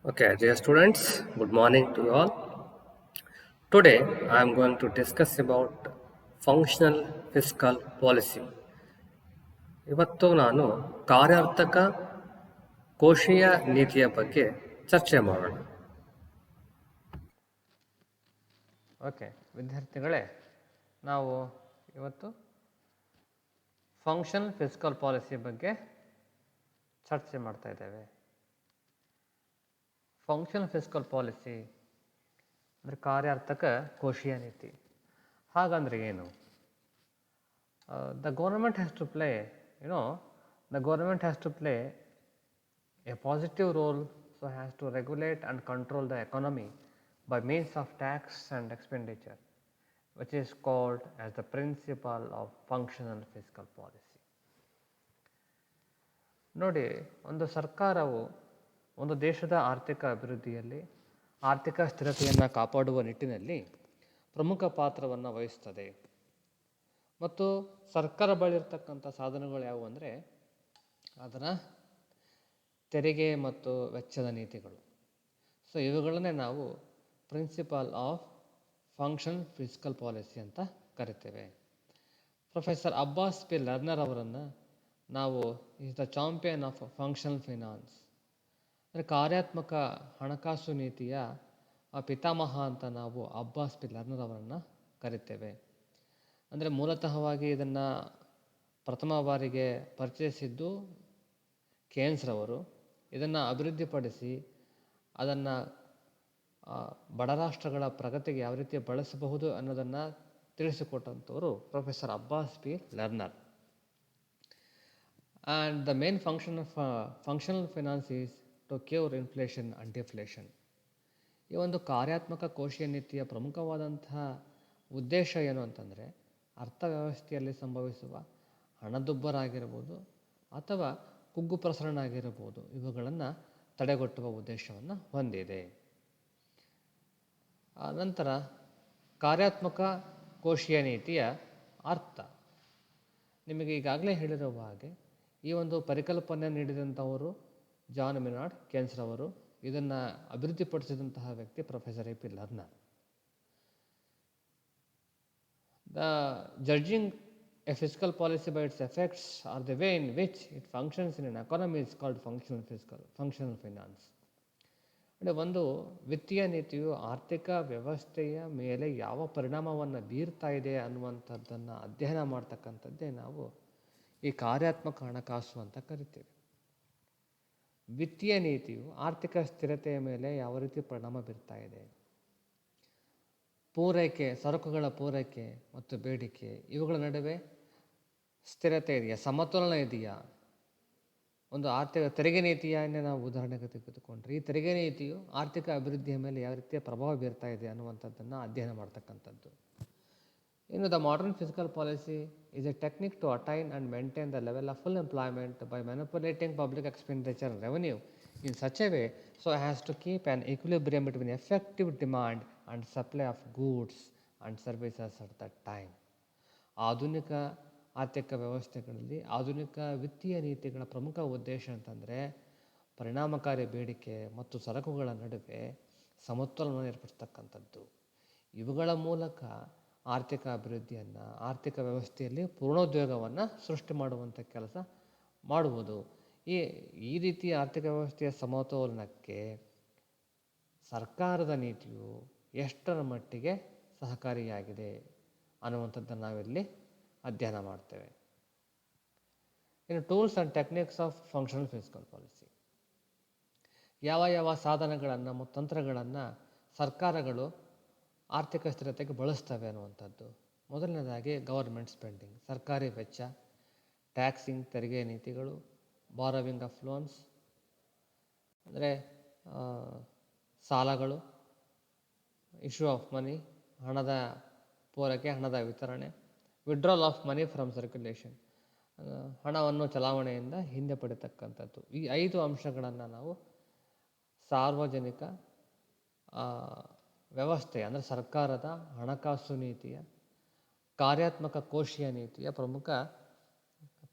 Okay, dear students, good morning to you all. Today I am going to discuss about functional fiscal policy. ಇವತ್ತು ನಾನು ಕಾರ್ಯಾರ್ಥಕ ಕೋಶೀಯ ನೀತಿಯ ಬಗ್ಗೆ ಚರ್ಚೆ ಮಾಡೋಣ. ಓಕೆ ವಿದ್ಯಾರ್ಥಿಗಳೇ, ನಾವು ಇವತ್ತು ಫಂಕ್ಷನ್ ಫಿಸ್ಕಲ್ ಪಾಲಿಸಿ ಬಗ್ಗೆ ಚರ್ಚೆ ಮಾಡ್ತಾ ಇದ್ದೇವೆ. ಫಂಕ್ಷನ್ ಫಿಸ್ಕಲ್ ಪಾಲಿಸಿ ಅಂದರೆ ಕಾರ್ಯಾರ್ಥಕ ಕೋಶೀಯ ನೀತಿ. ಹಾಗಂದ್ರೆ ಏನು? The government has to play, the government has to play a positive role, so has to regulate and control the economy by means of tax and expenditure, which is called as the principle of functional fiscal policy. ನೋಡಿ, ಒಂದು ಸರ್ಕಾರವು ಒಂದು ದೇಶದ ಆರ್ಥಿಕ ಅಭಿವೃದ್ಧಿಯಲ್ಲಿ ಆರ್ಥಿಕ ಸ್ಥಿರತೆಯನ್ನು ಕಾಪಾಡುವ ನಿಟ್ಟಿನಲ್ಲಿ ಪ್ರಮುಖ ಪಾತ್ರವನ್ನು ವಹಿಸ್ತದೆ. ಮತ್ತು ಸರ್ಕಾರ ಬಳಿರ್ತಕ್ಕಂಥ ಸಾಧನಗಳು ಯಾವುವು ಅಂದರೆ ಅದರ ತೆರಿಗೆ ಮತ್ತು ವೆಚ್ಚದ ನೀತಿಗಳು. ಸೊ ಇವುಗಳನ್ನೇ ನಾವು principle of function fiscal policy ಅಂತ ಕರಿತೇವೆ. ಪ್ರೊಫೆಸರ್ ಅಬ್ಬಾಸ್ ಪಿ ಲರ್ನರ್ ಅವರನ್ನು ನಾವು is the champion of functional finance ಅಂದರೆ ಕಾರ್ಯಾತ್ಮಕ ಹಣಕಾಸು ನೀತಿಯ ಪಿತಾಮಹ ಅಂತ ನಾವು ಅಬ್ಬಾಸ್ ಪಿ ಲರ್ನರ್ ಅವರನ್ನು ಕರಿತೇವೆ. ಅಂದರೆ ಮೂಲತಃವಾಗಿ ಇದನ್ನು ಪ್ರಥಮ ಬಾರಿಗೆ ಪರಿಚಯಿಸಿದ್ದು ಕೇನ್ಸ್ರವರು. ಇದನ್ನು ಅಭಿವೃದ್ಧಿಪಡಿಸಿ ಅದನ್ನು ಬಡ ರಾಷ್ಟ್ರಗಳ ಪ್ರಗತಿಗೆ ಯಾವ ರೀತಿ ಬಳಸಬಹುದು ಅನ್ನೋದನ್ನು ತಿಳಿಸಿಕೊಟ್ಟಂಥವರು professor Abbas P Lerner. And the main function of functional finance is to cure inflation and deflation. ಈ ಒಂದು ಕಾರ್ಯಾತ್ಮಕ ಕೋಶೀಯ ನೀತಿಯ ಪ್ರಮುಖವಾದಂತಹ ಉದ್ದೇಶ ಏನು ಅಂತಂದರೆ ಅರ್ಥವ್ಯವಸ್ಥೆಯಲ್ಲಿ ಸಂಭವಿಸುವ ಹಣದುಬ್ಬರಾಗಿರ್ಬೋದು ಅಥವಾ ಕುಗ್ಗು ಪ್ರಸರಣ ಆಗಿರಬಹುದು, ಇವುಗಳನ್ನು ತಡೆಗಟ್ಟುವ ಉದ್ದೇಶವನ್ನು ಹೊಂದಿದೆ. ನಂತರ ಕಾರ್ಯಾತ್ಮಕ ಕೋಶೀಯ ನೀತಿಯ ಅರ್ಥ ನಿಮಗೆ ಈಗಾಗಲೇ ಹೇಳಿರುವ ಹಾಗೆ ಈ ಒಂದು ಪರಿಕಲ್ಪನೆ ನೀಡಿದಂಥವರು ಜಾನ್ ಮಿನಾರ್ಡ್ ಕೇನ್ಸ್ ರವರು. ಇದನ್ನು ಅಭಿವೃದ್ಧಿಪಡಿಸಿದಂತಹ ವ್ಯಕ್ತಿ professor A P learner. The judging a fiscal policy by its effects or the way in which it functions in an economy is called functional finance. ಅಂದರೆ ಒಂದು ವಿತ್ತೀಯ ನೀತಿಯು ಆರ್ಥಿಕ ವ್ಯವಸ್ಥೆಯ ಮೇಲೆ ಯಾವ ಪರಿಣಾಮವನ್ನು ಬೀರ್ತಾ ಇದೆ ಅನ್ನುವಂಥದ್ದನ್ನು ಅಧ್ಯಯನ ಮಾಡ್ತಕ್ಕಂಥದ್ದೇ ನಾವು ಈ ಕಾರ್ಯಾತ್ಮಕ ಹಣಕಾಸು ಅಂತ ಕರಿತೇವೆ. ವಿತ್ತೀಯ ನೀತಿಯು ಆರ್ಥಿಕ ಸ್ಥಿರತೆಯ ಮೇಲೆ ಯಾವ ರೀತಿ ಪರಿಣಾಮ ಬೀರ್ತಾ ಇದೆ, ಪೂರೈಕೆ, ಸರಕುಗಳ ಪೂರೈಕೆ ಮತ್ತು ಬೇಡಿಕೆ ಇವುಗಳ ನಡುವೆ ಸ್ಥಿರತೆ ಇದೆಯಾ, ಸಮತೋಲನ ಇದೆಯಾ. ಒಂದು ಆರ್ಥಿಕ ತೆರಿಗೆ ನೀತಿಯನ್ನೇ ನಾವು ಉದಾಹರಣೆಗೆ ತೆಗೆದುಕೊಂಡ್ರೆ ಈ ತೆರಿಗೆ ನೀತಿಯು ಆರ್ಥಿಕ ಅಭಿವೃದ್ಧಿಯ ಮೇಲೆ ಯಾವ ರೀತಿಯ ಪ್ರಭಾವ ಬೀರ್ತಾ ಇದೆ ಅನ್ನುವಂಥದ್ದನ್ನು ಅಧ್ಯಯನ ಮಾಡ್ತಕ್ಕಂಥದ್ದು. ಇನ್ನು the modern physical policy is a technique to attain and maintain the level of full employment by manipulating public expenditure and revenue in such a way so as to keep an equilibrium between effective demand and supply of goods and services at that time. ಆಧುನಿಕ ಆರ್ಥಿಕ ವ್ಯವಸ್ಥೆಗಳಲ್ಲಿ ಆಧುನಿಕ ವಿತ್ತೀಯ ನೀತಿಗಳ ಪ್ರಮುಖ ಉದ್ದೇಶ ಅಂತಂದರೆ ಪರಿಣಾಮಕಾರಿ ಬೇಡಿಕೆ ಮತ್ತು ಸರಕುಗಳ ನಡುವೆ ಸಮತೋಲನ ಏರ್ಪಡಿಸ್ತಕ್ಕಂಥದ್ದು. ಇವುಗಳ ಮೂಲಕ ಆರ್ಥಿಕ ಅಭಿವೃದ್ಧಿಯನ್ನು, ಆರ್ಥಿಕ ವ್ಯವಸ್ಥೆಯಲ್ಲಿ ಪೂರ್ಣೋದ್ಯೋಗವನ್ನು ಸೃಷ್ಟಿ ಮಾಡುವಂಥ ಕೆಲಸ ಮಾಡುವುದು. ಈ ರೀತಿಯ ಆರ್ಥಿಕ ವ್ಯವಸ್ಥೆಯ ಸಮತೋಲನಕ್ಕೆ ಸರ್ಕಾರದ ನೀತಿಯು ಎಷ್ಟರ ಮಟ್ಟಿಗೆ ಸಹಕಾರಿಯಾಗಿದೆ ಅನ್ನುವಂಥದ್ದನ್ನು ನಾವಿಲ್ಲಿ ಅಧ್ಯಯನ ಮಾಡ್ತೇವೆ. ಇನ್ನು tools and techniques of functional fiscal policy, ಯಾವ ಸಾಧನಗಳನ್ನು ಮತ್ತು ತಂತ್ರಗಳನ್ನು ಸರ್ಕಾರಗಳು ಆರ್ಥಿಕ ಸ್ಥಿರತೆಗೆ ಬಳಸ್ತವೆ ಅನ್ನುವಂಥದ್ದು. ಮೊದಲನೇದಾಗಿ ಗವರ್ಮೆಂಟ್ ಸ್ಪೆಂಡಿಂಗ್, ಸರ್ಕಾರಿ ವೆಚ್ಚ, ಟ್ಯಾಕ್ಸಿಂಗ್, ತೆರಿಗೆ ನೀತಿಗಳು, ಬಾರೋವಿಂಗ್ ಆಫ್ ಲೋನ್ಸ್ ಅಂದರೆ ಸಾಲಗಳು, ಇಶ್ಯೂ ಆಫ್ ಮನಿ, ಹಣದ ಪೂರೈಕೆ, ಹಣದ ವಿತರಣೆ, withdrawal of money from circulation, ಹಣವನ್ನು ಚಲಾವಣೆಯಿಂದ ಹಿಂದೆ ಪಡಿತಕ್ಕಂಥದ್ದು. ಈ 5 ಅಂಶಗಳನ್ನು ನಾವು ಸಾರ್ವಜನಿಕ ವ್ಯವಸ್ಥೆ ಅಂದರೆ ಸರ್ಕಾರದ ಹಣಕಾಸು ನೀತಿಯ ಕಾರ್ಯಾತ್ಮಕ ಕೋಶೀಯ ನೀತಿಯ ಪ್ರಮುಖ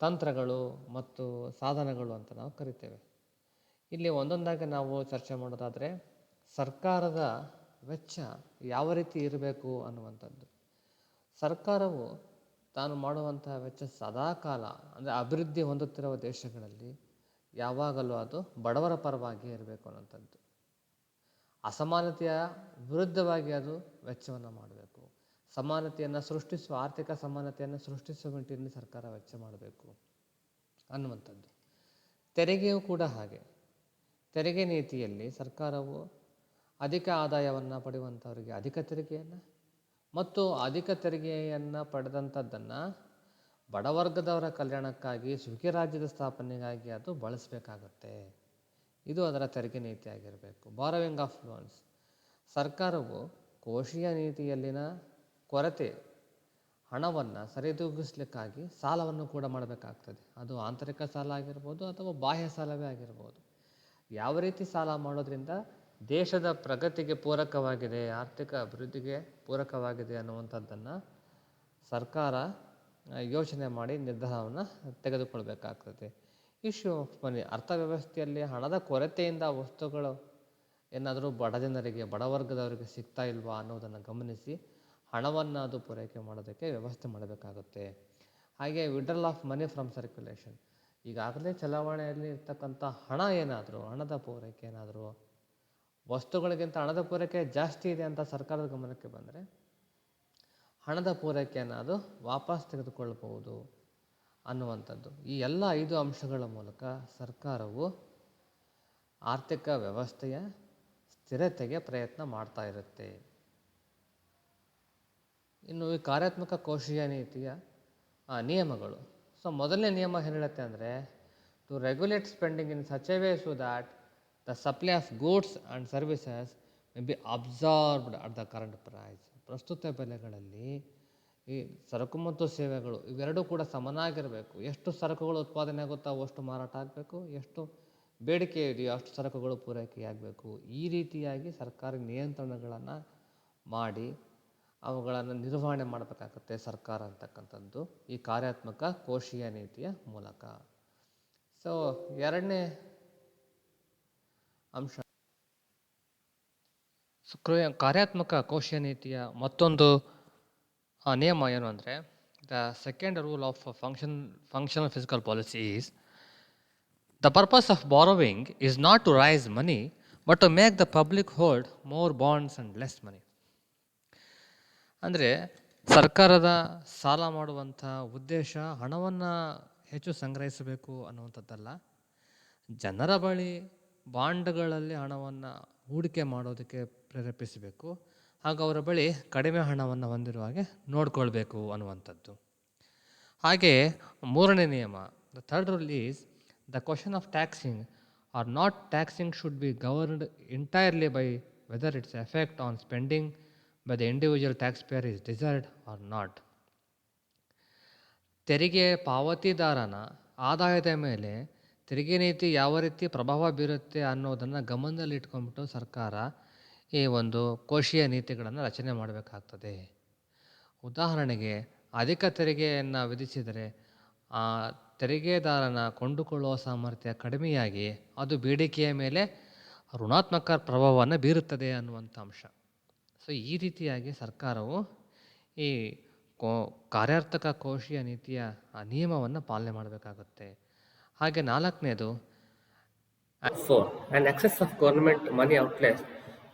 ತಂತ್ರಗಳು ಮತ್ತು ಸಾಧನಗಳು ಅಂತ ನಾವು ಕರಿತೇವೆ. ಇಲ್ಲಿ ಒಂದೊಂದಾಗಿ ನಾವು ಚರ್ಚೆ ಮಾಡೋದಾದರೆ ಸರ್ಕಾರದ ವೆಚ್ಚ ಯಾವ ರೀತಿ ಇರಬೇಕು ಅನ್ನುವಂಥದ್ದು. ಸರ್ಕಾರವು ತಾನು ಮಾಡುವಂತಹ ವೆಚ್ಚ ಸದಾಕಾಲ ಅಂದರೆ ಅಭಿವೃದ್ಧಿ ಹೊಂದುತ್ತಿರುವ ದೇಶಗಳಲ್ಲಿ ಯಾವಾಗಲೂ ಅದು ಬಡವರ ಪರವಾಗಿ ಇರಬೇಕು ಅನ್ನೋಂಥದ್ದು. ಅಸಮಾನತೆಯ ವಿರುದ್ಧವಾಗಿ ಅದು ವೆಚ್ಚವನ್ನು ಮಾಡಬೇಕು. ಸಮಾನತೆಯನ್ನು ಸೃಷ್ಟಿಸುವ, ಆರ್ಥಿಕ ಸಮಾನತೆಯನ್ನು ಸೃಷ್ಟಿಸುವ ನಿಟ್ಟಿನಲ್ಲಿ ಸರ್ಕಾರ ವೆಚ್ಚ ಮಾಡಬೇಕು ಅನ್ನುವಂಥದ್ದು. ತೆರಿಗೆಯೂ ಕೂಡ ಹಾಗೆ. ತೆರಿಗೆ ನೀತಿಯಲ್ಲಿ ಸರ್ಕಾರವು ಅಧಿಕ ಆದಾಯವನ್ನು ಪಡೆಯುವಂಥವರಿಗೆ ಅಧಿಕ ತೆರಿಗೆಯನ್ನು ಮತ್ತು ಅಧಿಕ ತೆರಿಗೆಯನ್ನು ಪಡೆದಂಥದ್ದನ್ನು ಬಡವರ್ಗದವರ ಕಲ್ಯಾಣಕ್ಕಾಗಿ ಸುಖಿ ರಾಜ್ಯದ ಸ್ಥಾಪನೆಗಾಗಿ ಅದು ಬಳಸಬೇಕಾಗತ್ತೆ. ಇದು ಅದರ ತೆರಿಗೆ ನೀತಿ ಆಗಿರಬೇಕು. ಬಾರೋವಿಂಗ್ ಆಫ್ ಲೋನ್ಸ್, ಸರ್ಕಾರವು ಕೋಶೀಯ ನೀತಿಯಲ್ಲಿನ ಕೊರತೆ ಹಣವನ್ನು ಸರಿದೂಗಿಸ್ಲಿಕ್ಕಾಗಿ ಸಾಲವನ್ನು ಕೂಡ ಮಾಡಬೇಕಾಗ್ತದೆ. ಅದು ಆಂತರಿಕ ಸಾಲ ಆಗಿರ್ಬೋದು ಅಥವಾ ಬಾಹ್ಯ ಸಾಲವೇ ಆಗಿರ್ಬೋದು. ಯಾವ ರೀತಿ ಸಾಲ ಮಾಡೋದ್ರಿಂದ ದೇಶದ ಪ್ರಗತಿಗೆ ಪೂರಕವಾಗಿದೆ, ಆರ್ಥಿಕ ಅಭಿವೃದ್ಧಿಗೆ ಪೂರಕವಾಗಿದೆ ಅನ್ನುವಂಥದ್ದನ್ನು ಸರ್ಕಾರ ಯೋಚನೆ ಮಾಡಿ ನಿರ್ಧಾರವನ್ನು ತೆಗೆದುಕೊಳ್ಬೇಕಾಗ್ತದೆ. ಇಶ್ಯೂ ಆಫ್ ಮನಿ, ಅರ್ಥವ್ಯವಸ್ಥೆಯಲ್ಲಿ ಹಣದ ಕೊರತೆಯಿಂದ ವಸ್ತುಗಳು ಏನಾದರೂ ಬಡಜನರಿಗೆ, ಬಡವರ್ಗದವರಿಗೆ ಸಿಗ್ತಾ ಇಲ್ವಾ ಅನ್ನೋದನ್ನು ಗಮನಿಸಿ ಹಣವನ್ನು ಅದು ಪೂರೈಕೆ ಮಾಡೋದಕ್ಕೆ ವ್ಯವಸ್ಥೆ ಮಾಡಬೇಕಾಗುತ್ತೆ. ಹಾಗೆ withdrawal of money from circulation, ಈಗಾಗಲೇ ಚಲಾವಣೆಯಲ್ಲಿ ಇರ್ತಕ್ಕಂಥ ಹಣ ಏನಾದರೂ, ಹಣದ ಪೂರೈಕೆ ಏನಾದರೂ ವಸ್ತುಗಳಿಗಿಂತ ಹಣದ ಪೂರೈಕೆ ಜಾಸ್ತಿ ಇದೆ ಅಂತ ಸರ್ಕಾರದ ಗಮನಕ್ಕೆ ಬಂದರೆ ಹಣದ ಪೂರೈಕೆಯನ್ನು ಅದು ವಾಪಸ್ ತೆಗೆದುಕೊಳ್ಳಬಹುದು ಅನ್ನುವಂಥದ್ದು. ಈ ಎಲ್ಲ 5 ಅಂಶಗಳ ಮೂಲಕ ಸರ್ಕಾರವು ಆರ್ಥಿಕ ವ್ಯವಸ್ಥೆಯ ಸ್ಥಿರತೆಗೆ ಪ್ರಯತ್ನ ಮಾಡ್ತಾ ಇರುತ್ತೆ. ಇನ್ನು ಈ ಕಾರ್ಯಾತ್ಮಕ ಕೋಶೀಯ ನೀತಿಯ ನಿಯಮಗಳು. ಸೊ ಮೊದಲನೇ ನಿಯಮ ಏನು ಹೇಳುತ್ತೆ ಅಂದರೆ, to regulate spending in such a way so that the supply of goods and services may be absorbed at the current price. ಪ್ರಸ್ತುತ ಬೆಲೆಗಳಲ್ಲಿ ಈ ಸರಕು ಮತ್ತು ಸೇವೆಗಳು ಇವೆರಡೂ ಕೂಡ ಸಮನಾಗಿರಬೇಕು. ಎಷ್ಟು ಸರಕುಗಳು ಉತ್ಪಾದನೆ ಆಗುತ್ತೋ ಅಷ್ಟು ಮಾರಾಟ ಆಗಬೇಕು, ಎಷ್ಟು ಬೇಡಿಕೆ ಇದೆಯೋ ಅಷ್ಟು ಸರಕುಗಳು ಪೂರೈಕೆಯಾಗಬೇಕು. ಈ ರೀತಿಯಾಗಿ ಸರ್ಕಾರಿ ನಿಯಂತ್ರಣಗಳನ್ನು ಮಾಡಿ ಅವುಗಳನ್ನು ನಿರ್ವಹಣೆ ಮಾಡಬೇಕಾಗುತ್ತೆ ಸರ್ಕಾರ ಅಂತಕ್ಕಂಥದ್ದು ಈ ಕಾರ್ಯಾತ್ಮಕ ಕೋಶೀಯ ನೀತಿಯ ಮೂಲಕ. ಸೊ ಎರಡನೇ ಅಂಶ, ಕಾರ್ಯಾತ್ಮಕ ಕೋಶೀಯ ನೀತಿಯ ಮತ್ತೊಂದು ನಿಯಮ ಏನು ಅಂದರೆ, the second rule of functional physical policy is the purpose of borrowing is not to raise money but to make the public hold more bonds and less money. ಅಂದರೆ ಸರ್ಕಾರದ ಸಾಲ ಮಾಡುವಂಥ ಉದ್ದೇಶ ಹಣವನ್ನು ಹೆಚ್ಚು ಸಂಗ್ರಹಿಸಬೇಕು ಅನ್ನುವಂಥದ್ದಲ್ಲ, ಜನರ ಬಳಿ ಬಾಂಡ್ಗಳಲ್ಲಿ ಹಣವನ್ನು ಹೂಡಿಕೆ ಮಾಡೋದಕ್ಕೆ ಪ್ರೇರೇಪಿಸಬೇಕು, ಹಾಗೂ ಅವರ ಬಳಿ ಕಡಿಮೆ ಹಣವನ್ನು ಹೊಂದಿರುವ ಹಾಗೆ ನೋಡ್ಕೊಳ್ಬೇಕು ಅನ್ನುವಂಥದ್ದು. ಹಾಗೆ ಮೂರನೇ ನಿಯಮ, the third rule is the question of taxing or not taxing should be governed entirely by whether its effect on spending by the individual taxpayer is desired or not. ತೆರಿಗೆ ಪಾವತಿದಾರನ ಆದಾಯದ ಮೇಲೆ ತೆರಿಗೆ ನೀತಿ ಯಾವ ರೀತಿ ಪ್ರಭಾವ ಬೀರುತ್ತೆ ಅನ್ನೋದನ್ನು ಗಮನದಲ್ಲಿ ಇಟ್ಕೊಂಡ್ಬಿಟ್ಟು ಸರ್ಕಾರ ಈ ಒಂದು ಕೋಶೀಯ ನೀತಿಗಳನ್ನು ರಚನೆ ಮಾಡಬೇಕಾಗ್ತದೆ. ಉದಾಹರಣೆಗೆ, ಅಧಿಕ ತೆರಿಗೆಯನ್ನು ವಿಧಿಸಿದರೆ ಆ ತೆರಿಗೆದಾರನ ಕೊಂಡುಕೊಳ್ಳುವ ಸಾಮರ್ಥ್ಯ ಕಡಿಮೆಯಾಗಿ ಅದು ಬೇಡಿಕೆಯ ಮೇಲೆ ಋಣಾತ್ಮಕ ಪ್ರಭಾವವನ್ನು ಬೀರುತ್ತದೆ ಅನ್ನುವಂಥ ಅಂಶ. ಸೊ ಈ ರೀತಿಯಾಗಿ ಸರ್ಕಾರವು ಈ ಕಾರ್ಯಾತ್ಮಕ ಕೋಶೀಯ ನೀತಿಯ ನಿಯಮವನ್ನು ಪಾಲನೆ ಮಾಡಬೇಕಾಗುತ್ತೆ. ಹಾಗೆ ನಾಲ್ಕನೇದು, an excess of government money outlays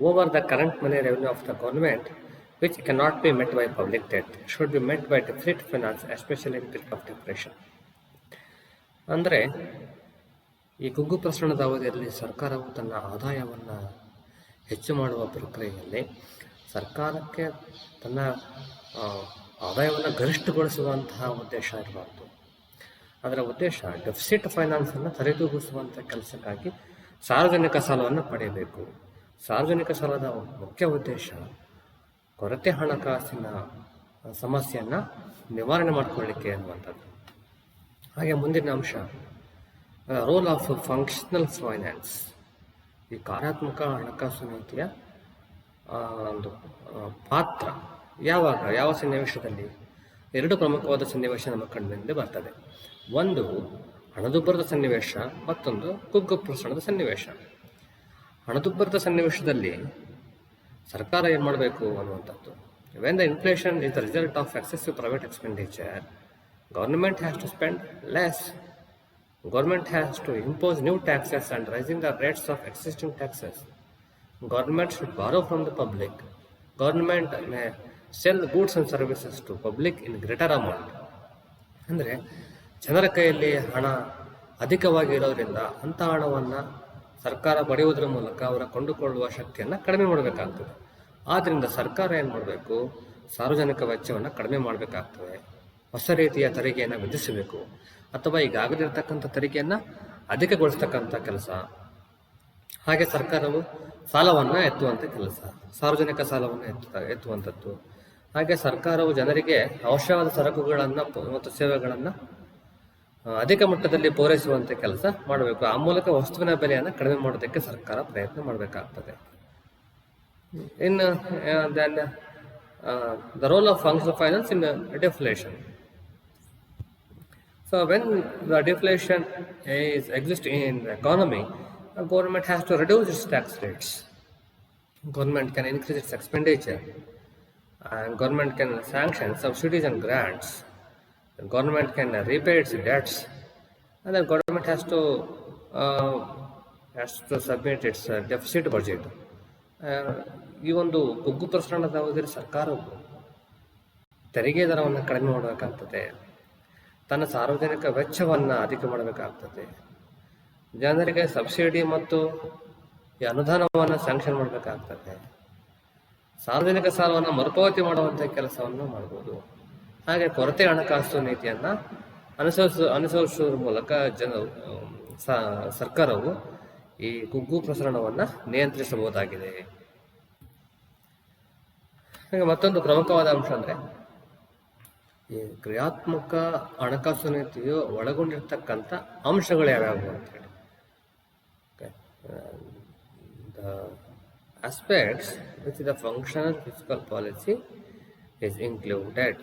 over the current money revenue of the government which cannot be met by public debt should be met by deficit finance, especially in period of depression. ಅಂದರೆ ಈ ಕುಗ್ಗು ಪ್ರಸರಣದ ಅವಧಿಯಲ್ಲಿ ಸರ್ಕಾರವು ತನ್ನ ಆದಾಯವನ್ನು ಹೆಚ್ಚು ಮಾಡುವ ಪ್ರಕ್ರಿಯೆಯಲ್ಲಿ ಸರ್ಕಾರಕ್ಕೆ ತನ್ನ ಆದಾಯವನ್ನು ಗರಿಷ್ಠಗೊಳಿಸುವಂತಹ ಉದ್ದೇಶ ಇರಬಾರ್ದು. ಅದರ ಉದ್ದೇಶ ಡೆಫಿಸಿಟ್ ಫೈನಾನ್ಸನ್ನು ಸರಿದೂಗಿಸುವಂಥ ಕೆಲಸಕ್ಕಾಗಿ ಸಾರ್ವಜನಿಕ ಸಾಲವನ್ನು ಪಡೆಯಬೇಕು. ಸಾರ್ವಜನಿಕ ಸಾಲದ ಮುಖ್ಯ ಉದ್ದೇಶ ಕೊರತೆ ಹಣಕಾಸಿನ ಸಮಸ್ಯೆಯನ್ನು ನಿವಾರಣೆ ಮಾಡಿಕೊಳ್ಳಿಕ್ಕೆ ಅನ್ನುವಂಥದ್ದು. ಹಾಗೆ ಮುಂದಿನ ಅಂಶ, ರೋಲ್ ಆಫ್ ಫಂಕ್ಷನಲ್ ಫೈನಾನ್ಸ್. ಈ ಕಾರ್ಯಾತ್ಮಕ ಹಣಕಾಸು ನೀತಿಯ ಒಂದು ಪಾತ್ರ ಯಾವ ಸನ್ನಿವೇಶದಲ್ಲಿ? ಎರಡು ಪ್ರಮುಖವಾದ ಸನ್ನಿವೇಶ ನಮ್ಮ ಕಣ್ಣಿಂದ ಬರ್ತದೆ. ಒಂದು, ಹಣದುಬ್ಬರದ ಸನ್ನಿವೇಶ, ಮತ್ತೊಂದು ಕುಗ್ಗು ಪ್ರಸರಣದ ಸನ್ನಿವೇಶ. ಹಣದುಬ್ಬರದ ಸನ್ನಿವೇಶದಲ್ಲಿ ಸರ್ಕಾರ ಏನು ಮಾಡಬೇಕು ಅನ್ನುವಂಥದ್ದು, when the inflation is the result of excessive private expenditure, government has to spend less. Government has to impose new taxes and raising the rates of existing taxes. Government should borrow from the public. Government may sell goods and services to public in greater amount. ಅಂದರೆ ಜನರ ಕೈಯಲ್ಲಿ ಹಣ ಅಧಿಕವಾಗಿ ಇರೋದ್ರಿಂದ ಅಂಥ ಹಣವನ್ನು ಸರ್ಕಾರ ಪಡೆಯುವುದರ ಮೂಲಕ ಅವರ ಕೊಂಡುಕೊಳ್ಳುವ ಶಕ್ತಿಯನ್ನು ಕಡಿಮೆ ಮಾಡಬೇಕಾಗ್ತದೆ. ಆದ್ದರಿಂದ ಸರ್ಕಾರ ಏನು ಮಾಡಬೇಕು, ಸಾರ್ವಜನಿಕ ವೆಚ್ಚವನ್ನು ಕಡಿಮೆ ಮಾಡಬೇಕಾಗ್ತದೆ. ಹೊಸ ರೀತಿಯ ತೆರಿಗೆಯನ್ನು ವಿಧಿಸಬೇಕು, ಅಥವಾ ಈಗಾಗಲಿರ್ತಕ್ಕಂಥ ತೆರಿಗೆಯನ್ನು ಅಧಿಕಗೊಳಿಸ್ತಕ್ಕಂಥ ಕೆಲಸ. ಹಾಗೆ ಸರ್ಕಾರವು ಸಾಲವನ್ನು ಎತ್ತುವಂಥ ಕೆಲಸ, ಸಾರ್ವಜನಿಕ ಸಾಲವನ್ನು ಎತ್ತುವಂಥದ್ದು. ಹಾಗೆ ಸರ್ಕಾರವು ಜನರಿಗೆ ಅವಶ್ಯವಾದ ಸರಕುಗಳನ್ನು ಮತ್ತು ಸೇವೆಗಳನ್ನು ಅಧಿಕ ಮಟ್ಟದಲ್ಲಿ ಪೂರೈಸುವಂಥ ಕೆಲಸ ಮಾಡಬೇಕು. ಆ ಮೂಲಕ ವಸ್ತುವಿನ ಬೆಲೆಯನ್ನು ಕಡಿಮೆ ಮಾಡೋದಕ್ಕೆ ಸರ್ಕಾರ ಪ್ರಯತ್ನ ಮಾಡಬೇಕಾಗ್ತದೆ. ಇನ್ನು the role of functional finance in deflation. So when the deflation exists in the economy, the government has to reduce its tax rates. Government can increase its expenditure, and government can sanction subsidies and grants. The government can repay its debts, and the government has to submit its deficit budget. ಈ ಒಂದು ಕುಗ್ಗು ಪ್ರಸರಣದ ಅವಧಿಯಲ್ಲಿ ಸರ್ಕಾರವು ತೆರಿಗೆ ದರವನ್ನು ಕಡಿಮೆ ಮಾಡಬೇಕಾಗ್ತದೆ, ತನ್ನ ಸಾರ್ವಜನಿಕ ವೆಚ್ಚವನ್ನು ಅಧಿಕ ಮಾಡಬೇಕಾಗ್ತದೆ, ಜನರಿಗೆ ಸಬ್ಸಿಡಿ ಮತ್ತು ಈ ಅನುದಾನವನ್ನು ಸ್ಯಾಂಕ್ಷನ್ ಮಾಡಬೇಕಾಗ್ತದೆ, ಸಾರ್ವಜನಿಕ ಸಾಲವನ್ನು ಮರುಪಾವತಿ ಮಾಡುವಂಥ ಕೆಲಸವನ್ನು ಮಾಡ್ಬೋದು. ಹಾಗೆ ಕೊರತೆ ಹಣಕಾಸು ನೀತಿಯನ್ನು ಅನುಸರಿಸುವುದರ ಮೂಲಕ ಸರ್ಕಾರವು ಈ ಕುಗ್ಗು ಪ್ರಸರಣವನ್ನು ನಿಯಂತ್ರಿಸಬಹುದಾಗಿದೆ. ಹಾಗೆ ಮತ್ತೊಂದು ಪ್ರಮುಖವಾದ ಅಂಶ ಅಂದರೆ, ಈ ಕ್ರಿಯಾತ್ಮಕ ಹಣಕಾಸು ನೀತಿಯು ಒಳಗೊಂಡಿರ್ತಕ್ಕಂಥ ಅಂಶಗಳು ಯಾವ್ಯಾವು ಅಂತೇಳಿ. The aspects which the functional fiscal policy is included.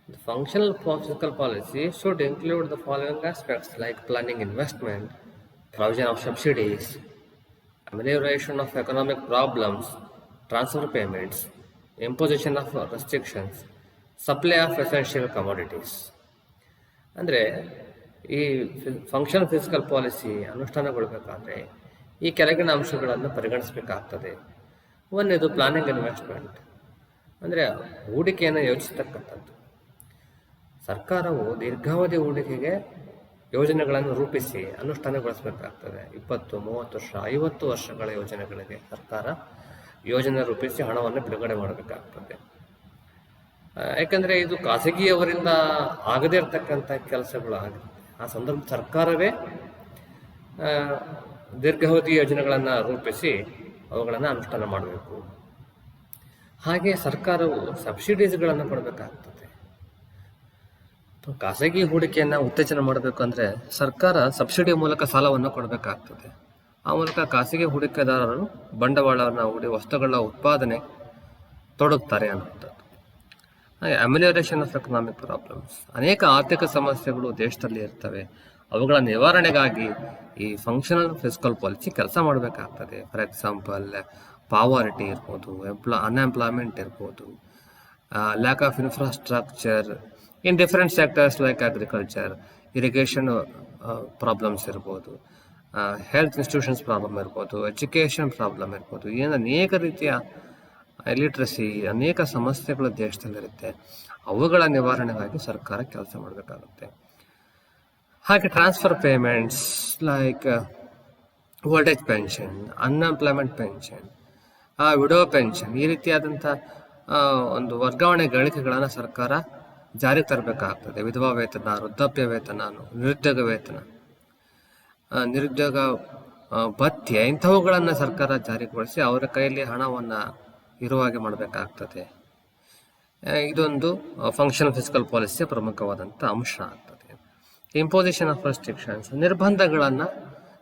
The functional fiscal policy should include the following aspects like planning investment, provision of subsidies, amelioration of economic problems, transfer payments, imposition of restrictions, supply of essential commodities. ಅಂದರೆ ಈ functional fiscal policy ಅನುಷ್ಠಾನಗೊಳ್ಳಬೇಕಾದ್ರೆ ಈ ಕೆಳಗಿನ ಅಂಶಗಳನ್ನು ಪರಿಗಣಿಸಬೇಕಾಗ್ತದೆ. ಒಂದನೇದು planning investment, ಅಂದರೆ ಹೂಡಿಕೆಯನ್ನು ಯೋಚಿಸತಕ್ಕಂಥದ್ದು. ಸರ್ಕಾರವು ದೀರ್ಘಾವಧಿ ಹೂಡಿಕೆಗೆ ಯೋಜನೆಗಳನ್ನು ರೂಪಿಸಿ ಅನುಷ್ಠಾನಗೊಳಿಸಬೇಕಾಗ್ತದೆ. 20, 30 ವರ್ಷ, 50 ವರ್ಷಗಳ ಯೋಜನೆಗಳಿಗೆ ಸರ್ಕಾರ ಯೋಜನೆ ರೂಪಿಸಿ ಹಣವನ್ನು ಬಿಡುಗಡೆ ಮಾಡಬೇಕಾಗ್ತದೆ. ಯಾಕಂದರೆ ಇದು ಖಾಸಗಿಯವರಿಂದ ಆಗದೇ ಇರತಕ್ಕಂಥ ಕೆಲಸಗಳು ಆಗುತ್ತೆ. ಆ ಸಂದರ್ಭ ಸರ್ಕಾರವೇ ದೀರ್ಘಾವಧಿ ಯೋಜನೆಗಳನ್ನು ರೂಪಿಸಿ ಅವುಗಳನ್ನು ಅನುಷ್ಠಾನ ಮಾಡಬೇಕು. ಹಾಗೆ ಸರ್ಕಾರವು ಸಬ್ಸಿಡೀಸ್ಗಳನ್ನು ಕೊಡಬೇಕಾಗ್ತದೆ. ಖಾಸಗಿ ಹೂಡಿಕೆಯನ್ನು ಉತ್ತೇಜನ ಮಾಡಬೇಕು ಅಂದರೆ ಸರ್ಕಾರ ಸಬ್ಸಿಡಿ ಮೂಲಕ ಸಾಲವನ್ನು ಕೊಡಬೇಕಾಗ್ತದೆ. ಆ ಮೂಲಕ ಖಾಸಗಿ ಹೂಡಿಕೆದಾರರು ಬಂಡವಾಳವನ್ನು ಹೂಡಿ ವಸ್ತುಗಳ ಉತ್ಪಾದನೆ ತೊಡಗುತ್ತಾರೆ ಅನ್ನುವಂಥದ್ದು. ಅಮೆಲಿಯರೇಷನ್ ಆಫ್ ಎಕನಾಮಿಕ್ ಪ್ರಾಬ್ಲಮ್ಸ್, ಅನೇಕ ಆರ್ಥಿಕ ಸಮಸ್ಯೆಗಳು ದೇಶದಲ್ಲಿ ಇರ್ತವೆ. ಅವುಗಳ ನಿವಾರಣೆಗಾಗಿ ಈ ಫಂಕ್ಷನಲ್ ಫಿಸ್ಕಲ್ ಪಾಲಿಸಿ ಕೆಲಸ ಮಾಡಬೇಕಾಗ್ತದೆ. ಫಾರ್ ಎಕ್ಸಾಂಪಲ್ ಪಾವರ್ಟಿ ಇರ್ಬೋದು, ಅನ್ಎಂಪ್ಲಾಯ್ಮೆಂಟ್ ಇರ್ಬೋದು, lack of infrastructure in different sectors like agriculture, irrigation problems ಇರ್ಬೋದು, ಹೆಲ್ತ್ ಇನ್ಸ್ಟಿಟ್ಯೂಷನ್ಸ್ ಪ್ರಾಬ್ಲಮ್ ಇರ್ಬೋದು, ಎಜುಕೇಷನ್ ಪ್ರಾಬ್ಲಮ್ ಇರ್ಬೋದು. ಏನು ಅನೇಕ ರೀತಿಯ ಲಿಟ್ರಸಿ, ಅನೇಕ ಸಮಸ್ಯೆಗಳು ದೇಶದಲ್ಲಿರುತ್ತೆ. ಅವುಗಳ ನಿವಾರಣೆಗಾಗಿ ಸರ್ಕಾರ ಕೆಲಸ ಮಾಡಬೇಕಾಗುತ್ತೆ. ಹಾಗೆ transfer payments like old age pension, unemployment pension, widow pension, ಈ ರೀತಿಯಾದಂಥ ಒಂದು ವರ್ಗಾವಣೆ ಗಳಿಕೆಗಳನ್ನು ಸರ್ಕಾರ ಜಾರಿಗೆ ತರಬೇಕಾಗ್ತದೆ. ವಿಧವಾ ವೇತನ, ವೃದ್ಧಾಪ್ಯ ವೇತನ, ನಿರುದ್ಯೋಗ ವೇತನ, ನಿರುದ್ಯೋಗ ಭತ್ಯೆ, ಇಂಥವುಗಳನ್ನು ಸರ್ಕಾರ ಜಾರಿಗೊಳಿಸಿ ಅವರ ಕೈಯಲ್ಲಿ ಹಣವನ್ನು ಇರುವಾಗೆ ಮಾಡಬೇಕಾಗ್ತದೆ. ಇದೊಂದು ಫಂಕ್ಷನಲ್ ಫಿಸ್ಕಲ್ ಪಾಲಿಸಿಯ ಪ್ರಮುಖವಾದಂಥ ಅಂಶ ಆಗ್ತದೆ. ಇಂಪೋಸಿಷನ್ ಆಫ್ ರೆಸ್ಟ್ರಿಕ್ಷನ್ಸ್, ನಿರ್ಬಂಧಗಳನ್ನು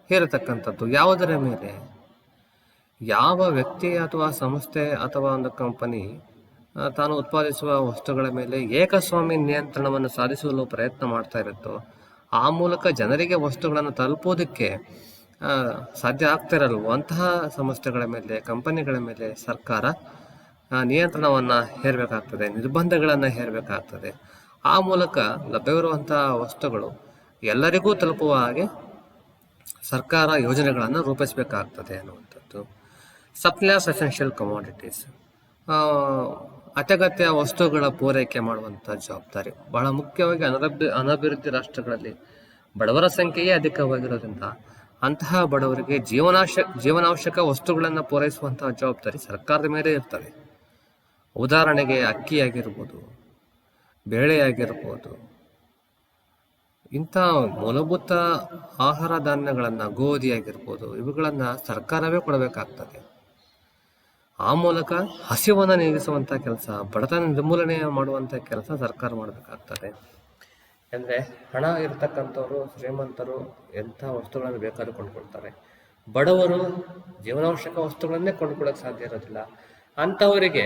ಹೇರತಕ್ಕಂಥದ್ದು. ಯಾವುದರ ಮೇಲೆ? ಯಾವ ವ್ಯಕ್ತಿ ಅಥವಾ ಸಂಸ್ಥೆ ಅಥವಾ ಒಂದು ಕಂಪನಿ ತಾನು ಉತ್ಪಾದಿಸುವ ವಸ್ತುಗಳ ಮೇಲೆ ಏಕಸ್ವಾಮ್ಯ ನಿಯಂತ್ರಣವನ್ನು ಸಾಧಿಸಲು ಪ್ರಯತ್ನ ಮಾಡ್ತಾ ಇರುತ್ತೋ ಆ ಮೂಲಕ ಜನರಿಗೆ ವಸ್ತುಗಳನ್ನು ತಲುಪೋದಕ್ಕೆ ಸಾಧ್ಯ ಆಗ್ತಿರಲ್ವೋ ಅಂತಹ ಸಂಸ್ಥೆಗಳ ಮೇಲೆ, ಕಂಪನಿಗಳ ಮೇಲೆ ಸರ್ಕಾರ ನಿಯಂತ್ರಣವನ್ನು ಹೇರಬೇಕಾಗ್ತದೆ, ನಿರ್ಬಂಧಗಳನ್ನು ಹೇರಬೇಕಾಗ್ತದೆ. ಆ ಮೂಲಕ ಲಭ್ಯವಿರುವಂತಹ ವಸ್ತುಗಳು ಎಲ್ಲರಿಗೂ ತಲುಪುವ ಹಾಗೆ ಸರ್ಕಾರ ಯೋಜನೆಗಳನ್ನು ರೂಪಿಸಬೇಕಾಗ್ತದೆ ಅನ್ನುವಂಥದ್ದು. ಸಪ್ಲೈ ಆಫ್ ಎಸೆನ್ಷಿಯಲ್ ಕಮಾಡಿಟೀಸ್, ಅತ್ಯಗತ್ಯ ವಸ್ತುಗಳ ಪೂರೈಕೆ ಮಾಡುವಂಥ ಜವಾಬ್ದಾರಿ ಬಹಳ ಮುಖ್ಯವಾಗಿ ಅನಭಿವೃದ್ಧಿ ರಾಷ್ಟ್ರಗಳಲ್ಲಿ ಬಡವರ ಸಂಖ್ಯೆಯೇ ಅಧಿಕವಾಗಿರೋದ್ರಿಂದ ಅಂತಹ ಬಡವರಿಗೆ ಜೀವನಾವಶ್ಯಕ ವಸ್ತುಗಳನ್ನು ಪೂರೈಸುವಂತಹ ಜವಾಬ್ದಾರಿ ಸರ್ಕಾರದ ಮೇಲೆ ಇರ್ತದೆ. ಉದಾಹರಣೆಗೆ ಅಕ್ಕಿಯಾಗಿರ್ಬೋದು, ಬೇಳೆಯಾಗಿರ್ಬೋದು, ಇಂಥ ಮೂಲಭೂತ ಆಹಾರ ಧಾನ್ಯಗಳನ್ನು, ಗೋಧಿಯಾಗಿರ್ಬೋದು, ಇವುಗಳನ್ನು ಸರ್ಕಾರವೇ ಕೊಡಬೇಕಾಗ್ತದೆ. ಆ ಮೂಲಕ ಹಸಿವನ್ನು ನೀಗಿಸುವಂಥ ಕೆಲಸ, ಬಡತನ ನಿರ್ಮೂಲನೆ ಮಾಡುವಂಥ ಕೆಲಸ ಸರ್ಕಾರ ಮಾಡಬೇಕಾಗ್ತದೆ. ಅಂದರೆ ಹಣ ಇರ್ತಕ್ಕಂಥವ್ರು, ಶ್ರೀಮಂತರು ಎಂಥ ವಸ್ತುಗಳನ್ನು ಬೇಕಾದ್ರೂ ಕೊಂಡ್ಕೊಳ್ತಾರೆ. ಬಡವರು ಜೀವನಾವಶ್ಯಕ ವಸ್ತುಗಳನ್ನೇ ಕೊಂಡ್ಕೊಳ್ಳೋಕೆ ಸಾಧ್ಯ ಇರೋದಿಲ್ಲ. ಅಂಥವರಿಗೆ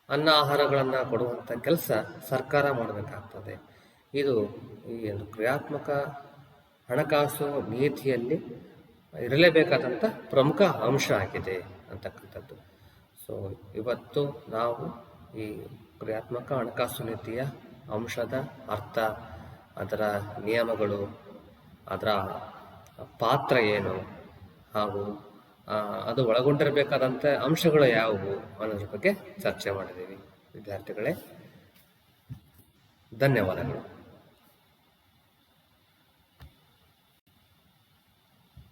ಅನ್ನ ಆಹಾರಗಳನ್ನು ಕೊಡುವಂಥ ಕೆಲಸ ಸರ್ಕಾರ ಮಾಡಬೇಕಾಗ್ತದೆ. ಇದು ಈ ಒಂದು ಕ್ರಿಯಾತ್ಮಕ ಹಣಕಾಸು ನೀತಿಯಲ್ಲಿ ಇರಲೇಬೇಕಾದಂಥ ಪ್ರಮುಖ ಅಂಶ ಆಗಿದೆ ಅಂತಕ್ಕಂಥದ್ದು. ಸೊ ಇವತ್ತು ನಾವು ಈ ಕ್ರಿಯಾತ್ಮಕ ಹಣಕಾಸು ನೀತಿಯ ಅಂಶದ ಅರ್ಥ, ಅದರ ನಿಯಮಗಳು, ಅದರ ಪಾತ್ರ ಏನು, ಹಾಗೂ ಅದು ಒಳಗೊಂಡಿರಬೇಕಾದಂಥ ಅಂಶಗಳು ಯಾವುವು ಅನ್ನೋದ್ರ ಬಗ್ಗೆ ಚರ್ಚೆ ಮಾಡಿದ್ದೀವಿ. ವಿದ್ಯಾರ್ಥಿಗಳೇ, ಧನ್ಯವಾದಗಳು.